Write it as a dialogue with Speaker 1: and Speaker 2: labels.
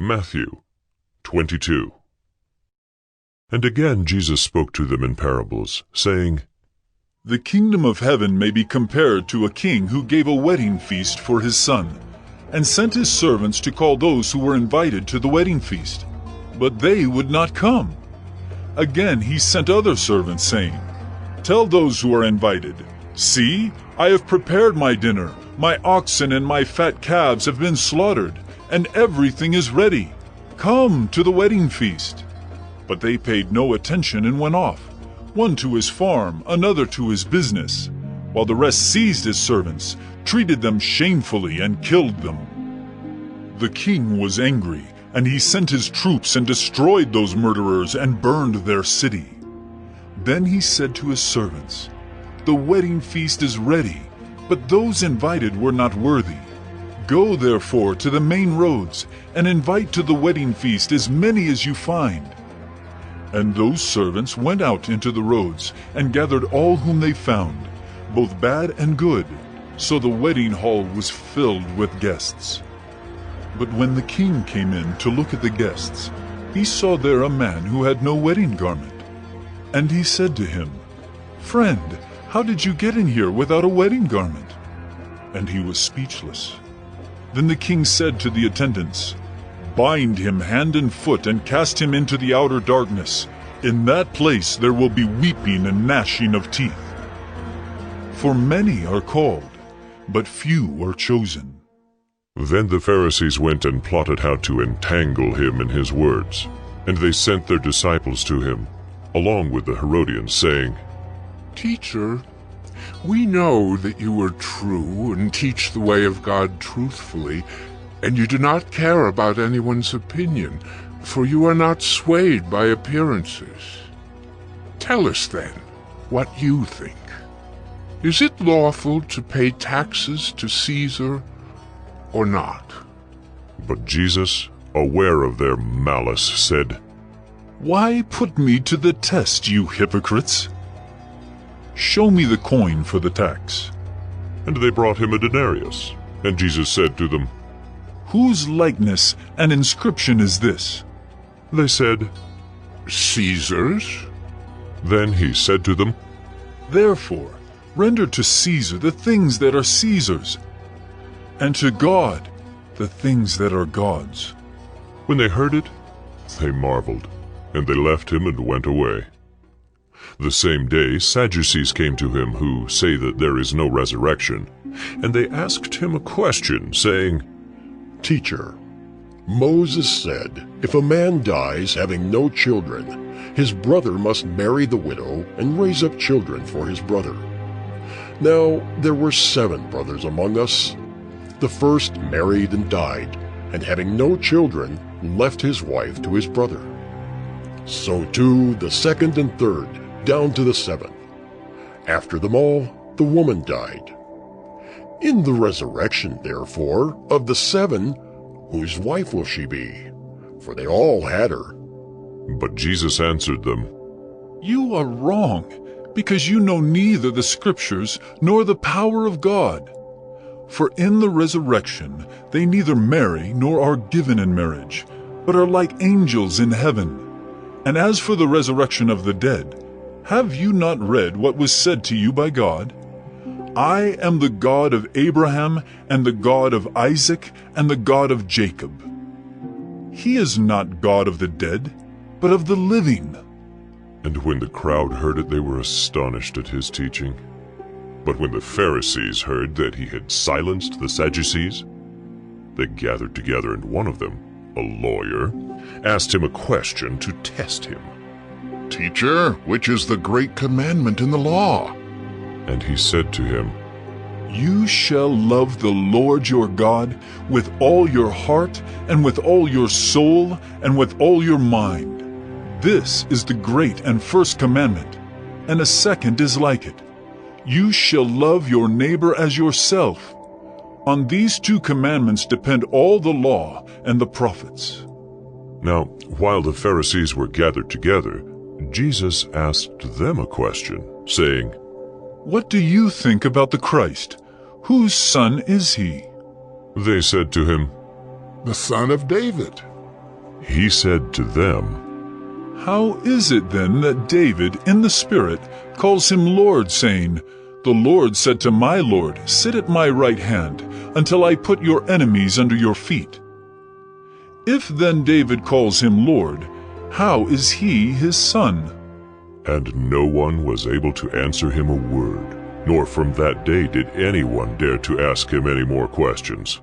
Speaker 1: Matthew 22. And again Jesus spoke to them in parables, saying,
Speaker 2: The kingdom of heaven may be compared to a king who gave a wedding feast for his son, and sent his servants to call those who were invited to the wedding feast. But they would not come. Again he sent other servants, saying, Tell those who are invited, See, I have prepared my dinner. My oxen and my fat calves have been slaughtered, and everything is ready. Come to the wedding feast. But they paid no attention and went off, one to his farm, another to his business, while the rest seized his servants, treated them shamefully, and killed them. The king was angry, and he sent his troops and destroyed those murderers and burned their city. Then he said to his servants, The wedding feast is ready, but those invited were not worthy. Go therefore to the main roads, and invite to the wedding feast as many as you find. And those servants went out into the roads, and gathered all whom they found, both bad and good, so the wedding hall was filled with guests. But when the king came in to look at the guests, he saw there a man who had no wedding garment. And he said to him, Friend, how did you get in here without a wedding garment? And he was speechless. Then the king said to the attendants, Bind him hand and foot and cast him into the outer darkness. In that place there will be weeping and gnashing of teeth. For many are called, but few are chosen.
Speaker 1: Then the Pharisees went and plotted how to entangle him in his words. And they sent their disciples to him, along with the Herodians, saying,
Speaker 3: Teacher, we know that you are true and teach the way of God truthfully, and you do not care about anyone's opinion, for you are not swayed by appearances. Tell us then what you think. Is it lawful to pay taxes to Caesar or not?
Speaker 1: But Jesus, aware of their malice, said,
Speaker 2: Why put me to the test, you hypocrites? Show me the coin for the tax.
Speaker 1: And they brought him a denarius. And Jesus said to them,
Speaker 2: Whose likeness and inscription is this?
Speaker 1: They said,
Speaker 3: Caesar's.
Speaker 1: Then he said to them,
Speaker 2: Therefore, render to Caesar the things that are Caesar's, and to God the things that are God's.
Speaker 1: When they heard it, they marveled, and they left him and went away. The same day Sadducees came to him, who say that there is no resurrection, and they asked him a question, saying,
Speaker 4: Teacher, Moses said, if a man dies having no children, his brother must marry the widow and raise up children for his brother. Now there were 7 brothers among us. The first married and died, and having no children, left his wife to his brother. So too the second and third, down to the 7th. After them all, the woman died. In the resurrection, therefore, of the 7, whose wife will she be? For they all had her.
Speaker 1: But Jesus answered them,
Speaker 2: You are wrong, because you know neither the Scriptures nor the power of God. For in the resurrection they neither marry nor are given in marriage, but are like angels in heaven. And as for the resurrection of the dead, have you not read what was said to you by God? I am the God of Abraham, and the God of Isaac, and the God of Jacob. He is not God of the dead, but of the living.
Speaker 1: And when the crowd heard it, they were astonished at his teaching. But when the Pharisees heard that he had silenced the Sadducees, they gathered together, and one of them, a lawyer, asked him a question to test him.
Speaker 5: Teacher, which is the great commandment in the law?
Speaker 1: And he said to him,
Speaker 2: You shall love the Lord your God with all your heart, and with all your soul, and with all your mind. This is the great and first commandment, and a second is like it. You shall love your neighbor as yourself. On these 2 commandments depend all the law and the prophets.
Speaker 1: Now, while the Pharisees were gathered together, Jesus asked them a question, saying,
Speaker 2: What do you think about the Christ? Whose son is he?
Speaker 1: They said to him,
Speaker 5: The son of David.
Speaker 1: He said to them,
Speaker 2: "How is it then that David, in the Spirit, calls him Lord, saying, 'The Lord said to my Lord, Sit at my right hand, until I put your enemies under your feet'? If then David calls him Lord, how is he his son?"
Speaker 1: And no one was able to answer him a word, nor from that day did anyone dare to ask him any more questions.